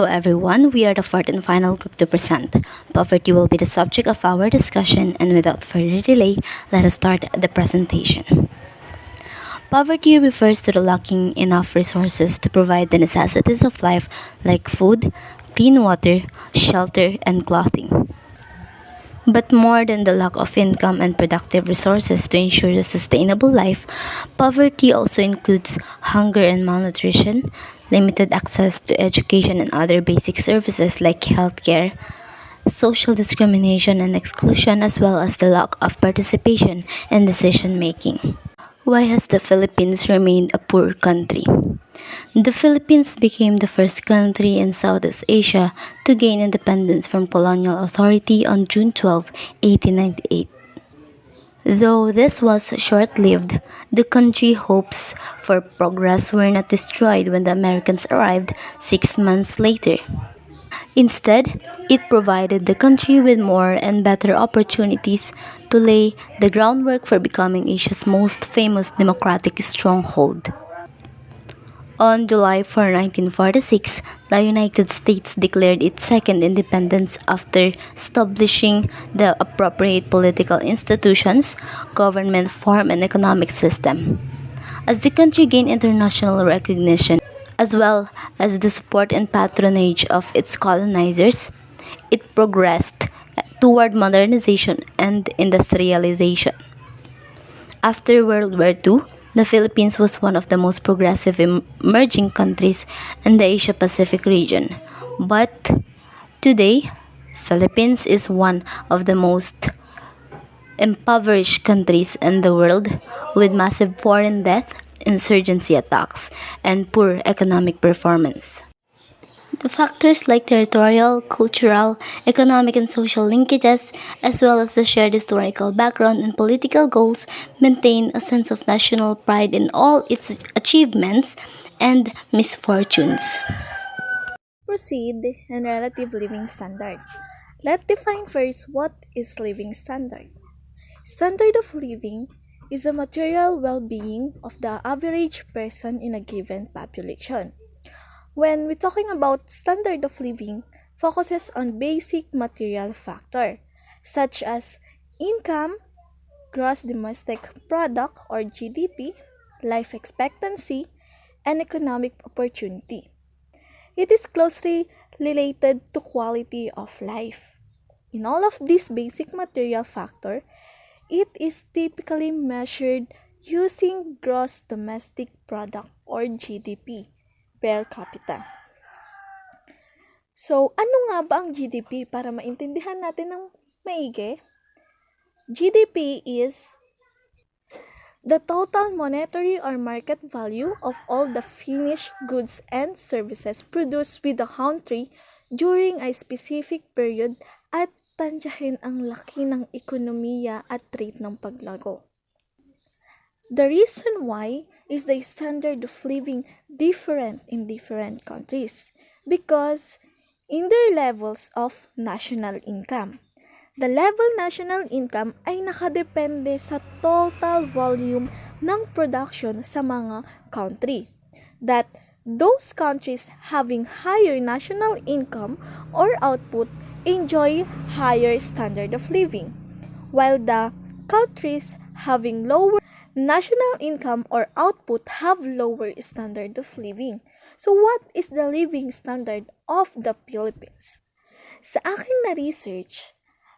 Hello everyone, we are the fourth and final group to present. Poverty will be the subject of our discussion, and without further delay, let us start the presentation. Poverty refers to the lacking enough resources to provide the necessities of life like food, clean water, shelter, and clothing. But more than the lack of income and productive resources to ensure a sustainable life, poverty also includes hunger and malnutrition, limited access to education and other basic services like healthcare, social discrimination and exclusion, as well as the lack of participation in decision making. Why has the Philippines remained a poor country? The Philippines became the first country in Southeast Asia to gain independence from colonial authority on June 12, 1898. Though this was short-lived, the country's hopes for progress were not destroyed when the Americans arrived 6 months later. Instead, it provided the country with more and better opportunities to lay the groundwork for becoming Asia's most famous democratic stronghold. On July 4, 1946, the United States declared its second independence after establishing the appropriate political institutions, government form, and economic system. As the country gained international recognition, as well as the support and patronage of its colonizers, it progressed toward modernization and industrialization. After World War II, the Philippines was one of the most progressive emerging countries in the Asia-Pacific region. But today, Philippines is one of the most impoverished countries in the world with massive foreign debt, insurgency attacks, and poor economic performance. The factors like territorial, cultural, economic, and social linkages, as well as the shared historical background and political goals, maintain a sense of national pride in all its achievements and misfortunes. Proceed and relative living standard. Let's define first what is living standard. Standard of living is the material well-being of the average person in a given population. When we're talking about standard of living, focuses on basic material factor such as income, gross domestic product or GDP, life expectancy, and economic opportunity. It is closely related to quality of life. In all of these basic material factor, it is typically measured using gross domestic product or GDP per capita. So, ano nga ba ang GDP para maintindihan natin ng maigi? GDP is the total monetary or market value of all the finished goods and services produced with the country during a specific period at tansyahin ang laki ng ekonomiya at rate ng paglago. The reason why is the standard of living different in different countries because in their levels of national income. The level national income ay nakadepende sa total volume ng production sa mga country. That those countries having higher national income or output enjoy higher standard of living, while the countries having lower national income or output have lower standard of living. So what is the living standard of the Philippines? Sa aking na-research,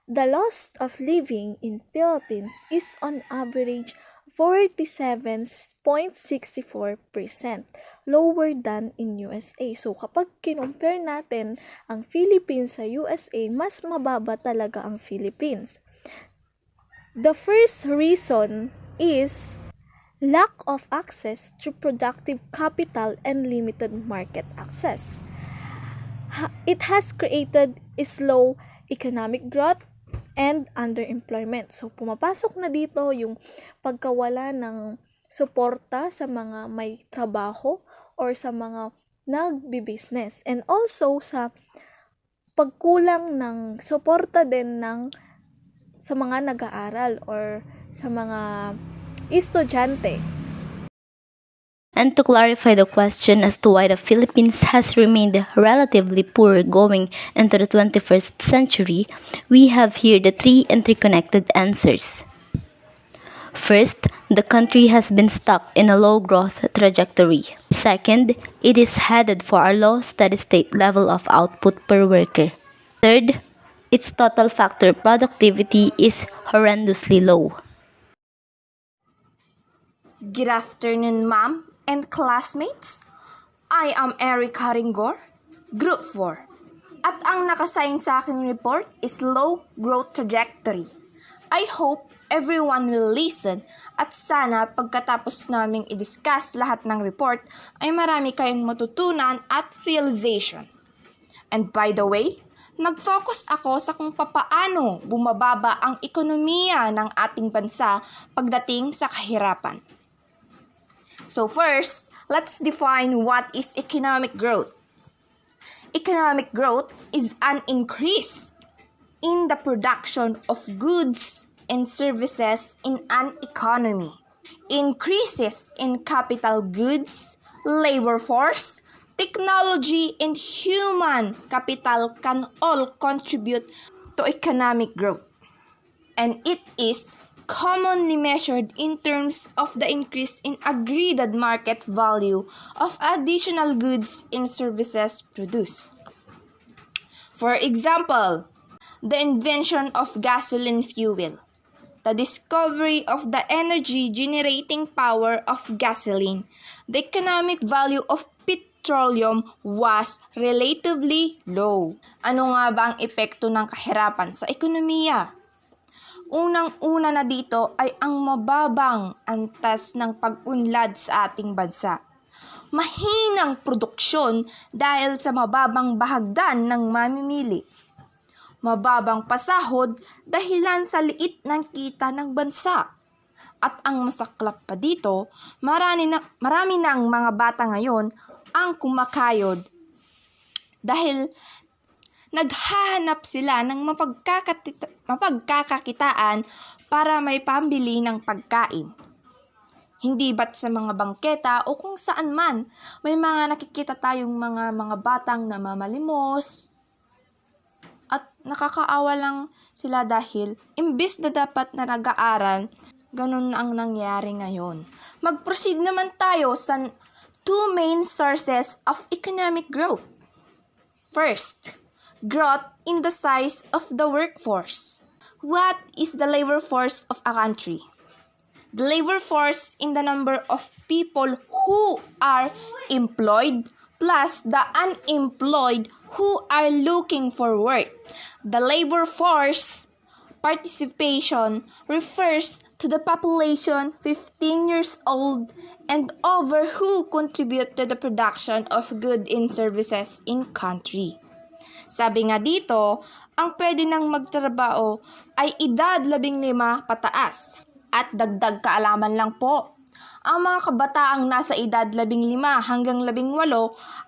the cost of living in Philippines is on average 47.64%, lower than in USA. So kapag kinumpare natin ang Philippines sa USA, mas mababa talaga ang Philippines. The first reason is lack of access to productive capital and limited market access. It has created a slow economic growth and underemployment. So, pumapasok na dito yung pagkawala ng suporta sa mga may trabaho or sa mga nagbi-business. And also sa pagkulang ng suporta din sa mga nag-aaral or sa mga estudyante. And to clarify the question as to why the Philippines has remained relatively poor going into the 21st century, we have here the three interconnected answers. First, the country has been stuck in a low growth trajectory. Second, it is headed for a low steady state level of output per worker. Third, its total factor productivity is horrendously low. Good afternoon, ma'am and classmates. I am Erica Ringor, Group 4. At ang nakasign sa aking report is low growth trajectory. I hope everyone will listen at sana pagkatapos naming i-discuss lahat ng report ay marami kayong matutunan at realization. And by the way, nag-focus ako sa kung papaano bumababa ang ekonomiya ng ating bansa pagdating sa kahirapan. So first, let's define what is economic growth. Economic growth is an increase in the production of goods and services in an economy. Increases in capital goods, labor force, technology, and human capital can all contribute to economic growth. And it is commonly measured in terms of the increase in agreed market value of additional goods and services produced. For example, the invention of gasoline fuel, the discovery of the energy-generating power of gasoline, the economic value of petroleum was relatively low. Ano nga ba ang epekto ng kahirapan sa ekonomiya? Unang-una na dito ay ang mababang antas ng pag-unlad sa ating bansa. Mahinang produksyon dahil sa mababang bahagdan ng mamimili. Mababang pasahod dahilan sa liit ng kita ng bansa. At ang masaklap pa dito, marami ng mga bata ngayon ang kumakayod dahil naghahanap sila ng mapagkakakitaan para may pambili ng pagkain. Hindi ba't sa mga bangketa o kung saan man, may mga nakikita tayong mga batang namamalimos at nakakaawa lang sila dahil imbis na dapat na nag-aaral, ganun ang nangyari ngayon. Mag-proceed naman tayo sa two main sources of economic growth. First, growth in the size of the workforce. What is the labor force of a country? The labor force in the number of people who are employed plus the unemployed who are looking for work. The labor force participation refers to the population 15 years old and over who contribute to the production of goods and services in country. Sabi nga dito, ang pwede nang magtrabaho ay edad 15 pataas. At dagdag kaalaman lang po, ang mga kabataang nasa edad 15 hanggang 18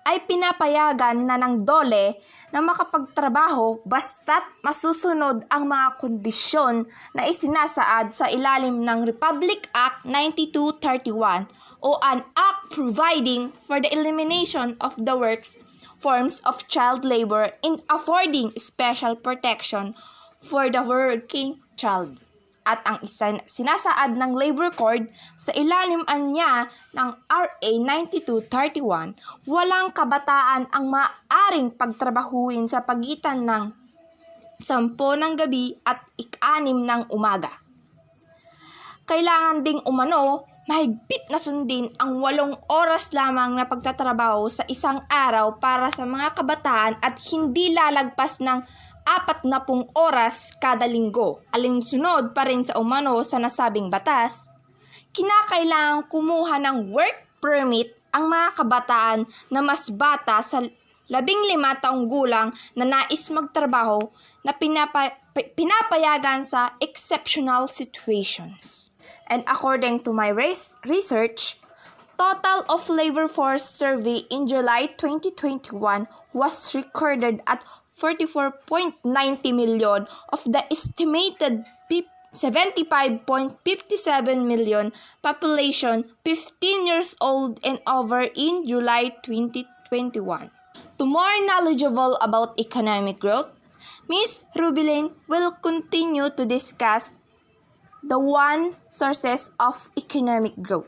ay pinapayagan na ng DOLE na makapagtrabaho basta't masusunod ang mga kondisyon na isinasaad sa ilalim ng Republic Act 9231 o an act providing for the elimination of the works forms of child labor and affording special protection for the working child. At ang sinasaad ng Labor Code sa ilalim niya ng RA 9231, walang kabataan ang maaaring pagtrabahuin sa pagitan ng 10 ng gabi at 6 ng umaga. Kailangan ding umano mahigpit na sundin ang 8 oras lamang na pagtatrabaho sa isang araw para sa mga kabataan at hindi lalagpas ng 40 oras kada linggo. Alinsunod pa rin sa umano sa nasabing batas, kinakailangang kumuha ng work permit ang mga kabataan na mas bata sa 15 taong gulang na nais magtrabaho na pinapayagan sa exceptional situations. And according to my research, total of labor force survey in July 2021 was recorded at 44.90 million of the estimated 75.57 million population 15 years old and over in July 2021. To more knowledgeable about economic growth, Ms. Rubilin will continue to discuss the one sources of economic growth.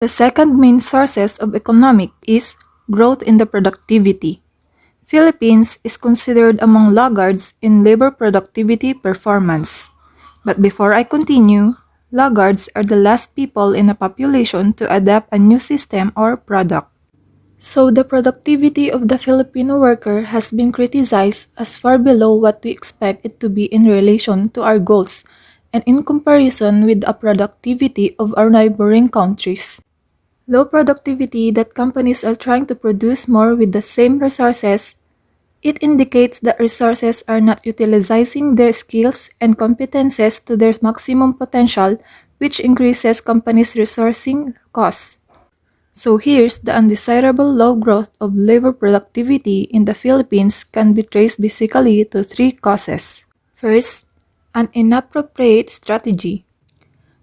The second main sources of economic is growth in the productivity. Philippines is considered among laggards in labor productivity performance. But before I continue, laggards are the last people in a population to adapt a new system or product. So the productivity of the Filipino worker has been criticized as far below what we expect it to be in relation to our goals and in comparison with the productivity of our neighboring countries. Low productivity that companies are trying to produce more with the same resources. It indicates that resources are not utilizing their skills and competences to their maximum potential, which increases companies' resourcing costs. So here's the undesirable low growth of labor productivity in the Philippines can be traced basically to three causes. First, an inappropriate strategy.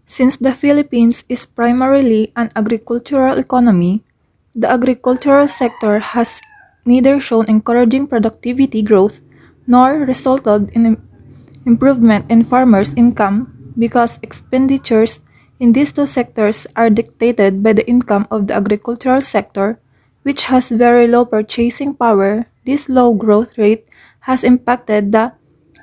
Since the Philippines is primarily an agricultural economy, the agricultural sector has neither shown encouraging productivity growth nor resulted in improvement in farmers' income because expenditures in these two sectors are dictated by the income of the agricultural sector, which has very low purchasing power. This low growth rate has impacted the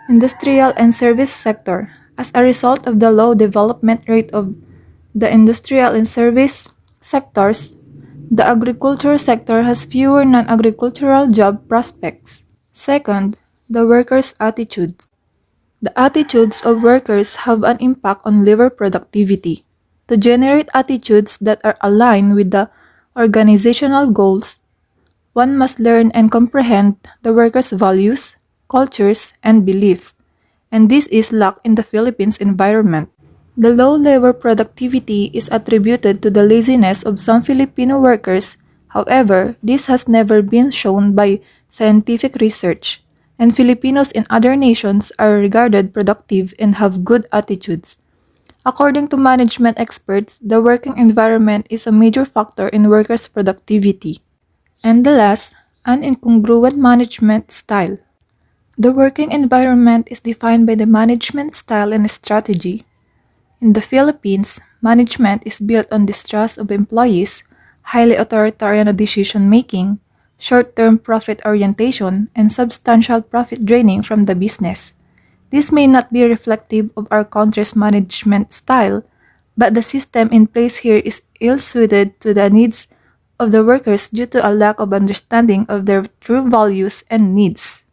industrial and service sector. As a result of the low development rate of the industrial and service sectors, the agriculture sector has fewer non-agricultural job prospects. Second, the workers' attitudes. The attitudes of workers have an impact on labor productivity. To generate attitudes that are aligned with the organizational goals, one must learn and comprehend the workers' values, cultures, and beliefs, and this is lacked in the Philippines environment. The low labor productivity is attributed to the laziness of some Filipino workers. However, this has never been shown by scientific research, and Filipinos in other nations are regarded productive and have good attitudes. According to management experts, the working environment is a major factor in workers' productivity. And the last, an incongruent management style. The working environment is defined by the management style and strategy. In the Philippines, management is built on distrust of employees, highly authoritarian decision-making, short-term profit orientation, and substantial profit draining from the business. This may not be reflective of our country's management style, but the system in place here is ill-suited to the needs of the workers due to a lack of understanding of their true values and needs.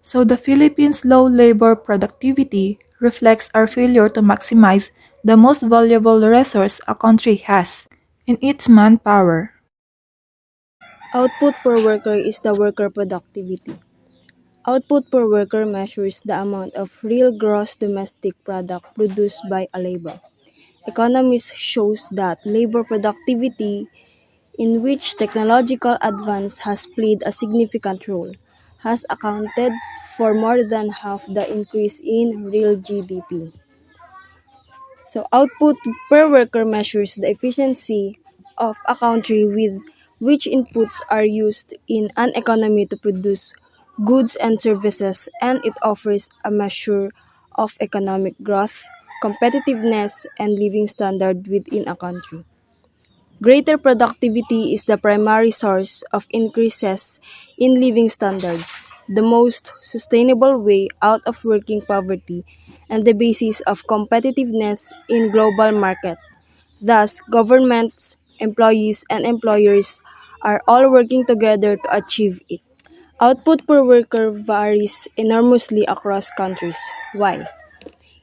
So the Philippines' low labor productivity reflects our failure to maximize the most valuable resource a country has, in its manpower. Output per worker is the worker productivity. Output per worker measures the amount of real gross domestic product produced by a labor. Economists shows that labor productivity, in which technological advance has played a significant role, has accounted for more than half the increase in real GDP. So output per worker measures the efficiency of a country with which inputs are used in an economy to produce goods and services, and it offers a measure of economic growth, competitiveness, and living standard within a country. Greater productivity is the primary source of increases in living standards, the most sustainable way out of working poverty, and the basis of competitiveness in global market. Thus, governments, employees, and employers are all working together to achieve it. Output per worker varies enormously across countries. Why?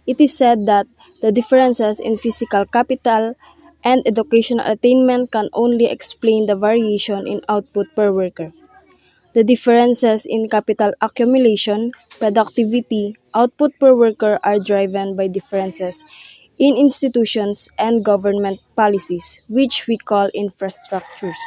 It is said that the differences in physical capital and educational attainment can only explain the variation in output per worker. The differences in capital accumulation, productivity, output per worker are driven by differences in institutions and government policies, which we call infrastructures.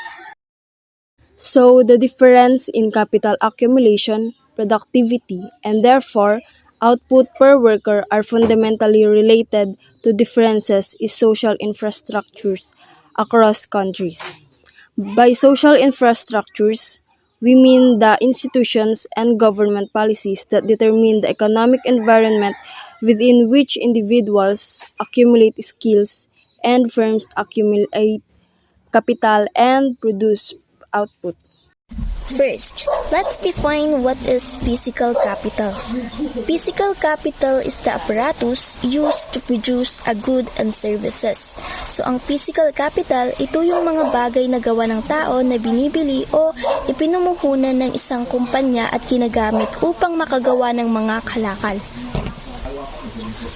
So, the difference in capital accumulation, productivity, and therefore output per worker are fundamentally related to differences in social infrastructures across countries. By social infrastructures, we mean the institutions and government policies that determine the economic environment within which individuals accumulate skills and firms accumulate capital and produce output. First, let's define what is physical capital. Physical capital is the apparatus used to produce a good and services. So, ang physical capital, ito yung mga bagay na gawa ng tao na binibili o ipinumuhunan ng isang kumpanya at ginagamit upang makagawa ng mga kalakal.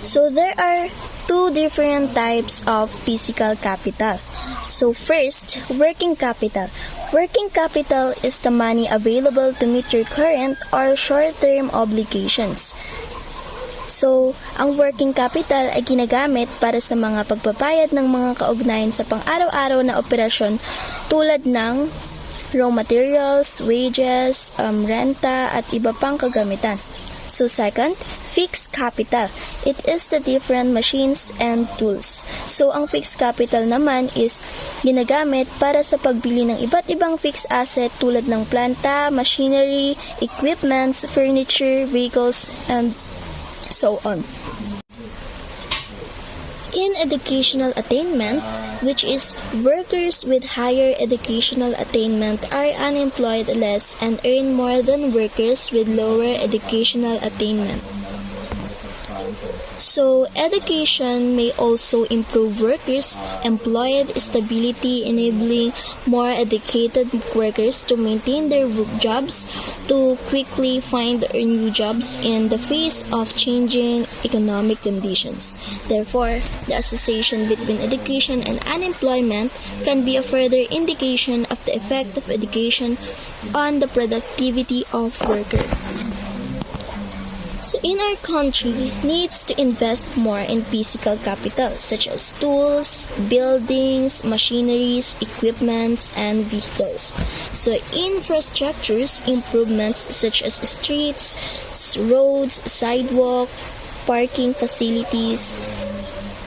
So, there are two different types of physical capital. So, first, working capital. Working capital is the money available to meet your current or short-term obligations. So, ang working capital ay ginagamit para sa mga pagpapayad ng mga kaugnayan sa pang-araw-araw na operasyon tulad ng raw materials, wages, renta, at iba pang kagamitan. So second, fixed capital. It is the different machines and tools. So ang fixed capital naman is ginagamit para sa pagbili ng iba't ibang fixed asset tulad ng planta, machinery, equipments, furniture, vehicles, and so on. In educational attainment, which is workers with higher educational attainment are unemployed less and earn more than workers with lower educational attainment. So, education may also improve workers' employed stability, enabling more educated workers to maintain their work jobs, to quickly find new jobs in the face of changing economic conditions. Therefore, the association between education and unemployment can be a further indication of the effect of education on the productivity of workers. So in our country needs to invest more in physical capital such as tools, buildings, machineries, equipments, and vehicles. So infrastructures improvements such as streets, roads, sidewalk, parking facilities,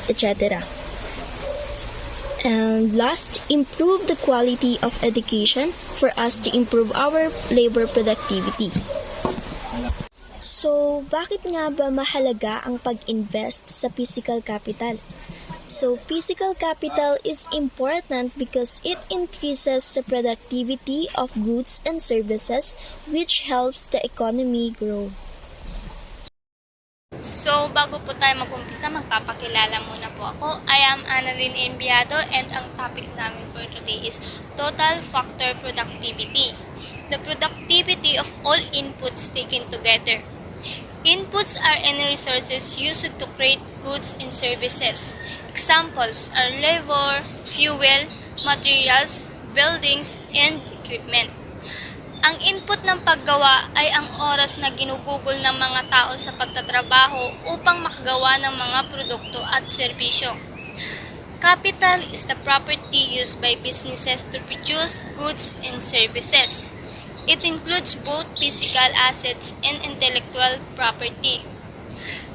etc. And last, improve the quality of education for us to improve our labor productivity. So, bakit nga ba mahalaga ang pag-invest sa physical capital? So, physical capital is important because it increases the productivity of goods and services, which helps the economy grow. So, bago po tayo mag-umpisa, magpapakilala muna po ako. I am Annalyn Enviado and ang topic namin for today is Total Factor Productivity. The productivity of all inputs taken together. Inputs are any resources used to create goods and services. Examples are labor, fuel, materials, buildings, and equipment. Ang input ng paggawa ay ang oras na ginugugol ng mga tao sa pagtatrabaho upang makagawa ng mga produkto at serbisyo. Capital is the property used by businesses to produce goods and services. It includes both physical assets and intellectual property.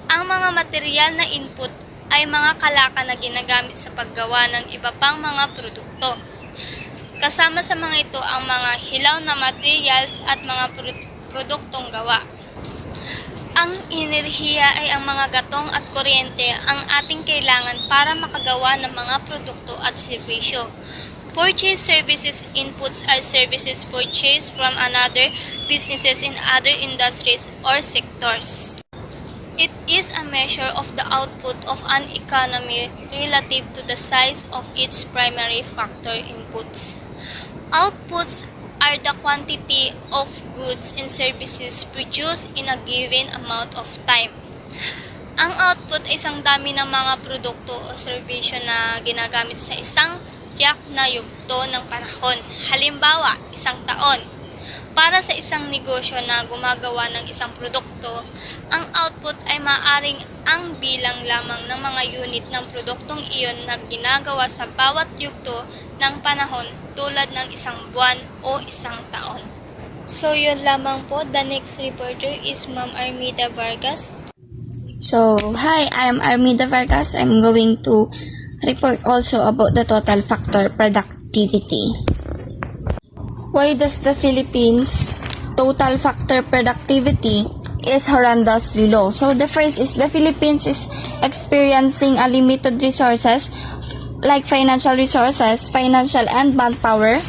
Ang mga material na input ay mga kalakal na ginagamit sa paggawa ng iba pang mga produkto. Kasama sa mga ito ang mga hilaw na materials at mga produktong gawa. Ang enerhiya ay ang mga gatong at kuryente ang ating kailangan para makagawa ng mga produkto at serbisyo. Purchase services inputs are services purchased from another businesses in other industries or sectors. It is a measure of the output of an economy relative to the size of its primary factor inputs. Outputs are the quantity of goods and services produced in a given amount of time. Ang output ay isang dami ng mga produkto o serbisyo na ginagamit sa isang tiyak na yugto ng panahon. Halimbawa, isang taon. Para sa isang negosyo na gumagawa ng isang produkto, ang output ay maaaring ang bilang lamang ng mga unit ng produktong iyon na ginagawa sa bawat yugto ng panahon tulad ng isang buwan o isang taon. So yun lamang po. The next reporter is Ma'am Armida Vargas. So, hi, I'm Armida Vargas. I'm going to report also about the total factor productivity. Why does the Philippines total factor productivity is horrendously low? So, the first is the Philippines is experiencing a limited resources like financial resources, financial and manpower,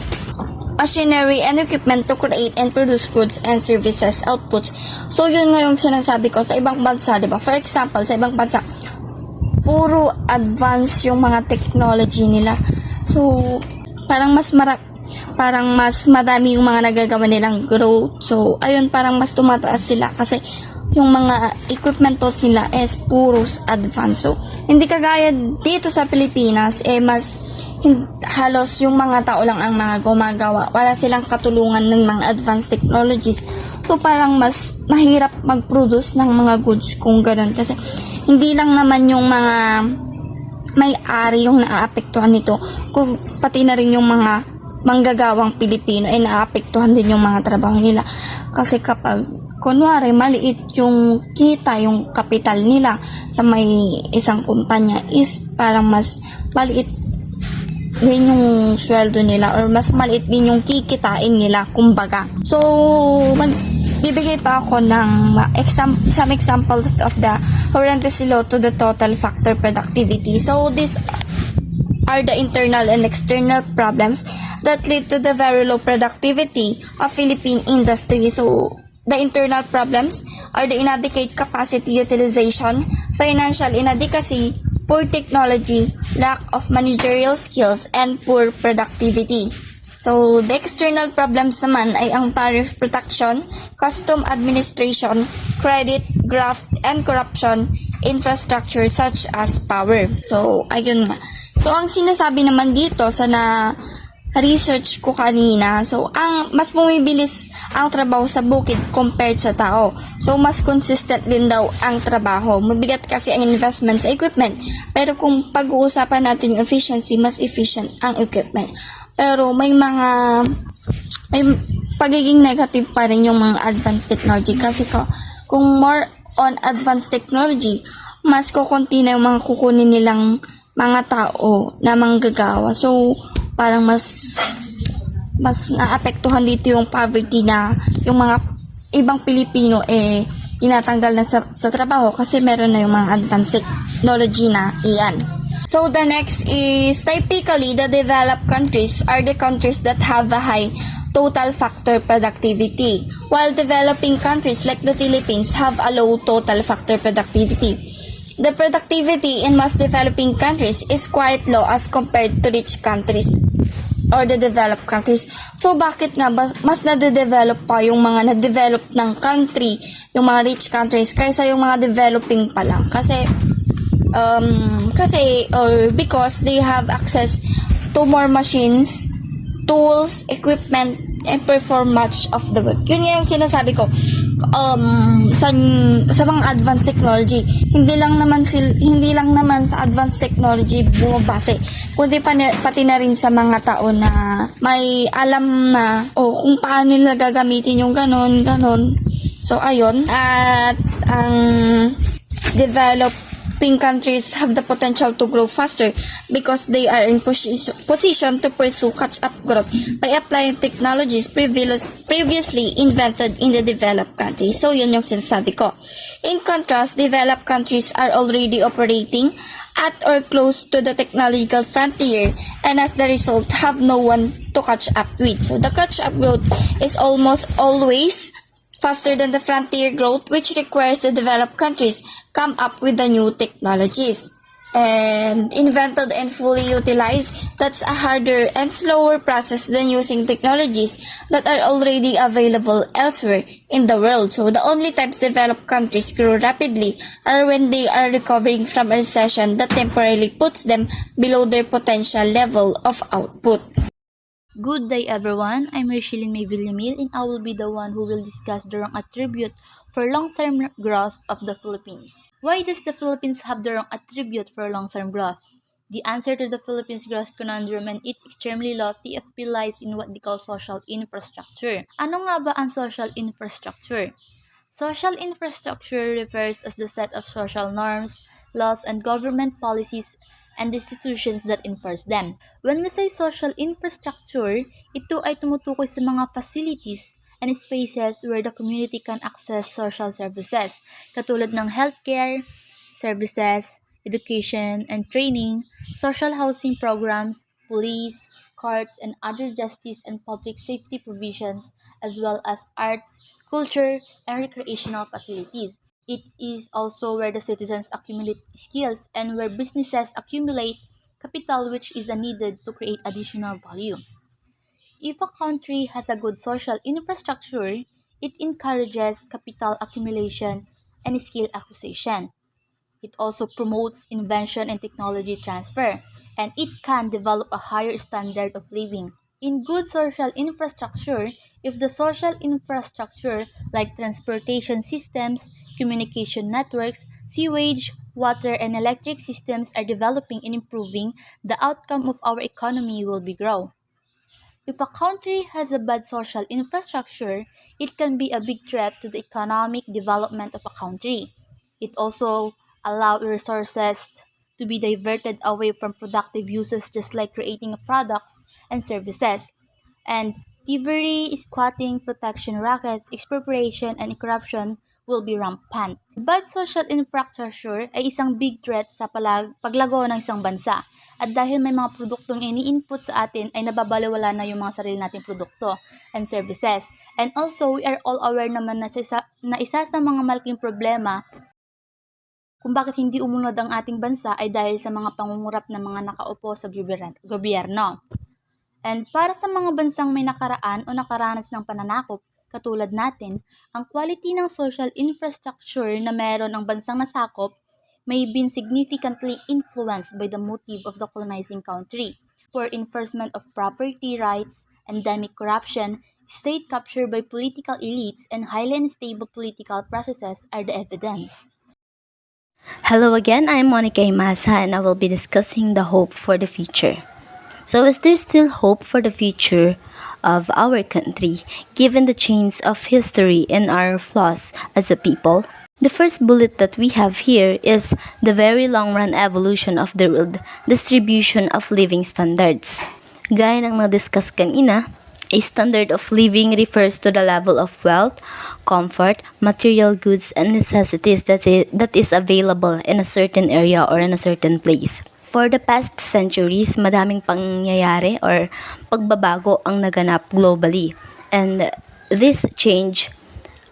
machinery and equipment to create and produce goods and services outputs. So, yun nga yung sinasabi ko sa ibang bansa, di ba? For example, sa ibang bansa, puro advance yung mga technology nila. So, parang mas madami yung mga nagagawa nilang growth. So, ayun, parang mas tumataas sila kasi yung mga equipment tools nila is puros advance. So, hindi kagaya dito sa Pilipinas, halos yung mga tao lang ang mga gumagawa. Wala silang katulungan ng mga advanced technologies. So, parang mas mahirap mag-produce ng mga goods kung ganun. Kasi, hindi lang naman yung mga may-ari yung naaapektuhan nito, kung pati na rin yung mga manggagawang Pilipino ay naaapektuhan din yung mga trabaho nila. Kasi kapag kunwari maliit yung kita, yung kapital nila sa may isang kumpanya is parang mas maliit din yung sweldo nila or mas maliit din yung kikitain nila, kumbaga. So, bibigay pa ako ng some examples of the horrendously low to the total factor productivity. So, these are the internal and external problems that lead to the very low productivity of Philippine industry. So, the internal problems are the inadequate capacity utilization, financial inadequacy, poor technology, lack of managerial skills, and poor productivity. So, the external problems naman ay ang tariff protection, custom administration, credit, graft, and corruption, infrastructure such as power. So, ayun nga. So, ang sinasabi naman dito sa research ko kanina, so, mas bumibilis ang trabaho sa bukid compared sa tao. So, mas consistent din daw ang trabaho. Mabigat kasi ang investment sa equipment. Pero kung pag-uusapan natin yung efficiency, mas efficient ang equipment. Pero may pagiging negative pa rin yung mga advanced technology. Kasi kung more on advanced technology, mas kukunti na yung mga kukunin nilang mga tao na manggagawa. So, parang mas naapektuhan dito yung poverty na yung mga ibang Pilipino tinatanggal na sa trabaho kasi meron na yung mga advanced technology na iyan. So, the next is, typically, the developed countries are the countries that have a high total factor productivity, while developing countries like the Philippines have a low total factor productivity. The productivity in most developing countries is quite low as compared to rich countries or the developed countries. So, bakit nga mas nade-develop pa yung mga na-develop ng country, yung mga rich countries, kaysa yung mga developing pa lang? Because they have access to more machines, tools, equipment, and perform much of the work. Yun yung sinasabi ko. Sa mga advanced technology, hindi lang naman sa advanced technology bumabase, kundi pati na rin sa mga tao na may alam na kung paano nila gagamitin yung ganon. So, ayun. At ang developing countries have the potential to grow faster because they are in position to pursue catch-up growth by applying technologies previously invented in the developed countries. So, yun yung sinasabi ko. In contrast, developed countries are already operating at or close to the technological frontier and as the result have no one to catch up with. So, the catch-up growth is almost always faster than the frontier growth, which requires the developed countries come up with the new technologies and invented and fully utilized. That's a harder and slower process than using technologies that are already available elsewhere in the world. So the only times developed countries grow rapidly are when they are recovering from a recession that temporarily puts them below their potential level of output. Good day everyone, I'm Richelyn May Villamil and I will be the one who will discuss the wrong attribute for long-term growth of the Philippines. Why does the Philippines have the wrong attribute for long-term growth? The answer to the Philippines growth conundrum and its extremely low TFP lies in what they call social infrastructure. Ano nga ba ang social infrastructure? Social infrastructure refers as the set of social norms, laws, and government policies and institutions that enforce them. When we say social infrastructure, ito ay tumutukoy sa mga facilities and spaces where the community can access social services, katulad ng healthcare, services, education and training, social housing programs, police, courts, and other justice and public safety provisions, as well as arts, culture, and recreational facilities. It is also where the citizens accumulate skills and where businesses accumulate capital which is needed to create additional value. If a country has a good social infrastructure, it encourages capital accumulation and skill acquisition. It also promotes invention and technology transfer, and it can develop a higher standard of living. In good social infrastructure, if the social infrastructure like transportation systems, communication networks, sewage, water, and electric systems are developing and improving, the outcome of our economy will be grow. If a country has a bad social infrastructure, it can be a big threat to the economic development of a country. It also allows resources to be diverted away from productive uses, just like creating products and services. And thievery, squatting, protection rackets, expropriation, and corruption will be rampant. Bad social infrastructure ay isang big threat sa paglago ng isang bansa. At dahil may mga produktong ini-input sa atin ay nababalewala na yung mga sarili nating produkto and services. And also, we are all aware naman na isa sa mga malaking problema kung bakit hindi umunlad ang ating bansa ay dahil sa mga pangungurap ng mga nakaupo sa gobyerno. And para sa mga bansang may nakaraan o nakaranas ng pananakop, katulad natin, ang quality ng social infrastructure na meron ang bansang nasakop may been significantly influenced by the motive of the colonizing country. Poor enforcement of property rights, endemic corruption, state capture by political elites, and highly unstable political processes are the evidence. Hello again, I'm Monica Imasa and I will be discussing the hope for the future. So is there still hope for the future of our country, given the change of history and our flaws as a people? The first bullet that we have here is the very long-run evolution of the world distribution of living standards. Gaya ng na-discuss kanina, a standard of living refers to the level of wealth, comfort, material goods, and necessities that is available in a certain area or in a certain place. For the past centuries, madaming pangyayari or pagbabago ang naganap globally. And this change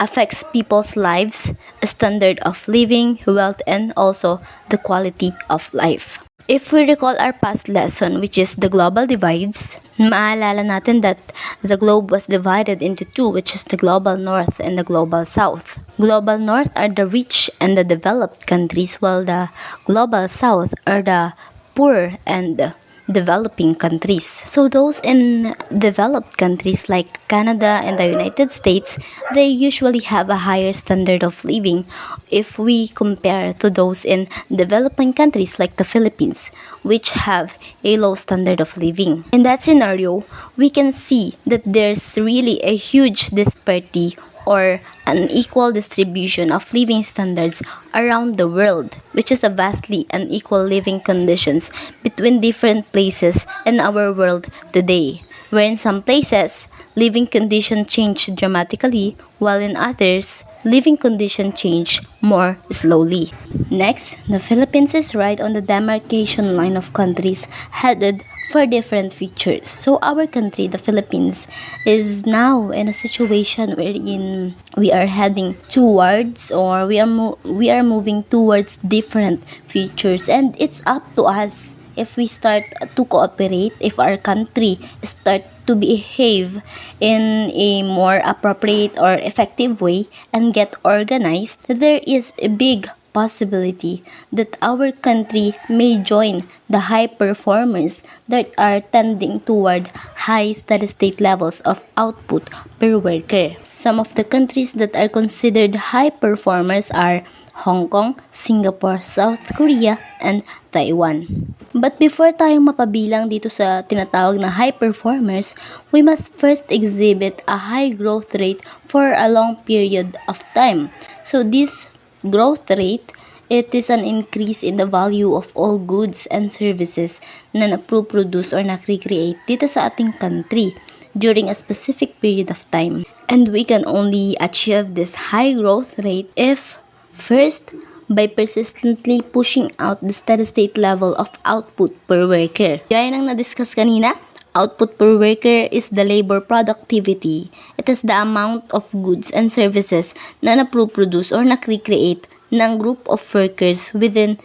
affects people's lives, standard of living, wealth, and also the quality of life. If we recall our past lesson, which is the global divides, maalala natin that the globe was divided into two, which is the global north and the global south. Global north are the rich and the developed countries, while the global south are the poor and developing countries. So those in developed countries like Canada and the United States, they usually have a higher standard of living if we compare to those in developing countries like the Philippines, which have a low standard of living. In that scenario, we can see that there's really a huge disparity or unequal distribution of living standards around the world, which is a vastly unequal living conditions between different places in our world today, where in some places, living conditions change dramatically, while in others, living conditions change more slowly. Next, the Philippines is right on the demarcation line of countries headed for different features. So our country, the Philippines, is now in a situation wherein we are heading towards or we are moving towards different features, and it's up to us if we start to cooperate, if our country start to behave in a more appropriate or effective way and get organized. There is a big possibility that our country may join the high performers that are tending toward high steady state levels of output per worker. Some of the countries that are considered high performers are Hong Kong, Singapore, South Korea, and Taiwan. But before tayo mapabilang dito sa tinatawag na high performers, we must first exhibit a high growth rate for a long period of time. So this growth rate, it is an increase in the value of all goods and services na naproproduce or nakrecreate dito sa ating country during a specific period of time. And we can only achieve this high growth rate if, first, by persistently pushing out the steady state level of output per worker. Gaya ng na-discuss kanina, output per worker is the labor productivity. It is the amount of goods and services na naproproduce or nakrecreate ng group of workers within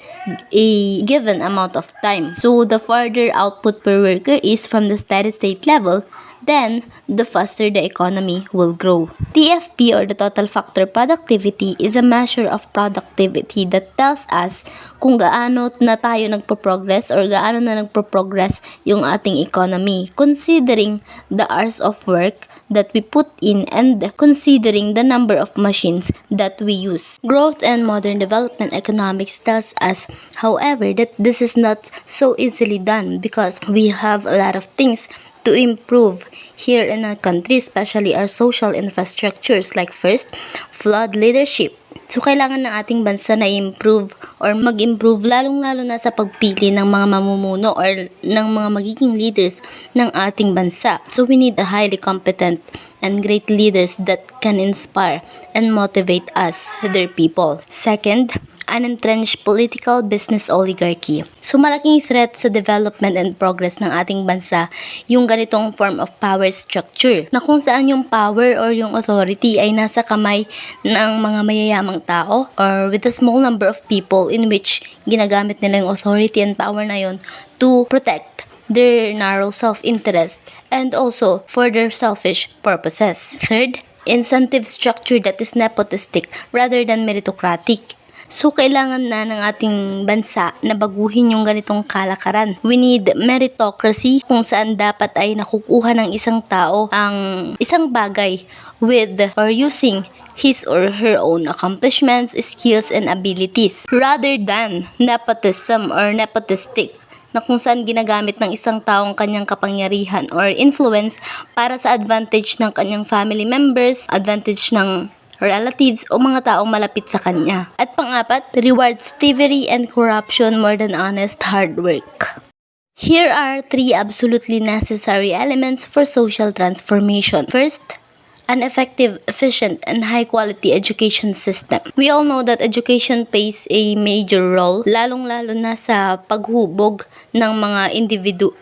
a given amount of time. So, the further output per worker is from the steady state level, then the faster the economy will grow. TFP, or the total factor productivity, is a measure of productivity that tells us kung gaano na tayo nagpo-progress or gaano na nagpo-progress yung ating economy, considering the hours of work that we put in and considering the number of machines that we use. Growth and modern development economics tells us, however, that this is not so easily done because we have a lot of things to improve here in our country, especially our social infrastructures, like first, flood leadership. So, kailangan ng ating bansa na improve or mag-improve lalong-lalo na sa pagpili ng mga mamumuno or ng mga magiging leaders ng ating bansa. So, we need a highly competent and great leaders that can inspire and motivate us, their people. Second, an entrenched political business oligarchy. So, malaking threat sa development and progress ng ating bansa yung ganitong form of power structure na kung saan yung power or yung authority ay nasa kamay ng mga mayayamang tao or with a small number of people in which ginagamit nila yung authority and power na yun to protect their narrow self-interest and also for their selfish purposes. Third, incentive structure that is nepotistic rather than meritocratic. So, kailangan na ng ating bansa na baguhin yung ganitong kalakaran. We need meritocracy kung saan dapat ay nakukuha ng isang tao ang isang bagay with or using his or her own accomplishments, skills, and abilities rather than nepotism or nepotistic na kung saan ginagamit ng isang taong kanyang kapangyarihan or influence para sa advantage ng kanyang family members, advantage ng relatives o mga taong malapit sa kanya. At pang-apat, rewards thievery and corruption more than honest hard work. Here are 3 absolutely necessary elements for social transformation. First, an effective, efficient, and high-quality education system. We all know that education plays a major role, lalong-lalo na sa paghubog ng mga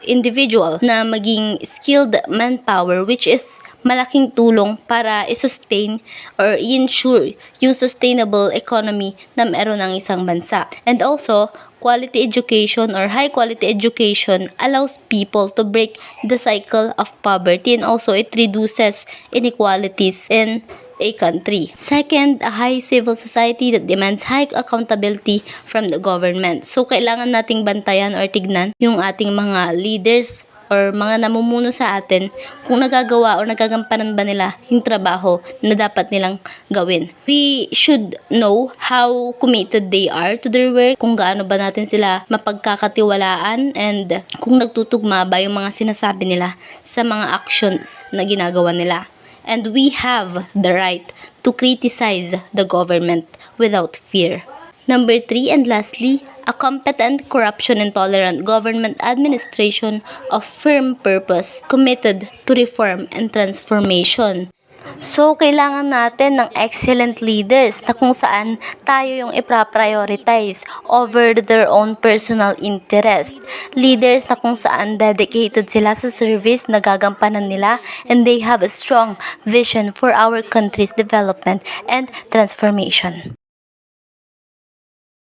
individual na maging skilled manpower, which is malaking tulong para i-sustain or i-ensure yung sustainable economy na meron ng isang bansa. And also, quality education or high quality education allows people to break the cycle of poverty and also it reduces inequalities in a country. Second, a high civil society that demands high accountability from the government. So, kailangan nating bantayan or tignan yung ating mga leaders or mga namumuno sa atin kung nagagawa o nagagampanan ba nila yung trabaho na dapat nilang gawin. We should know how committed they are to their work, kung gaano ba natin sila mapagkakatiwalaan and kung nagtutugma ba yung mga sinasabi nila sa mga actions na ginagawa nila. And we have the right to criticize the government without fear. Number 3 and lastly, a competent, corruption-intolerant government administration of firm purpose committed to reform and transformation. So, kailangan natin ng excellent leaders na kung saan tayo yung ipraprioritize over their own personal interest. Leaders na kung saan dedicated sila sa service na gagampanan nila and they have a strong vision for our country's development and transformation.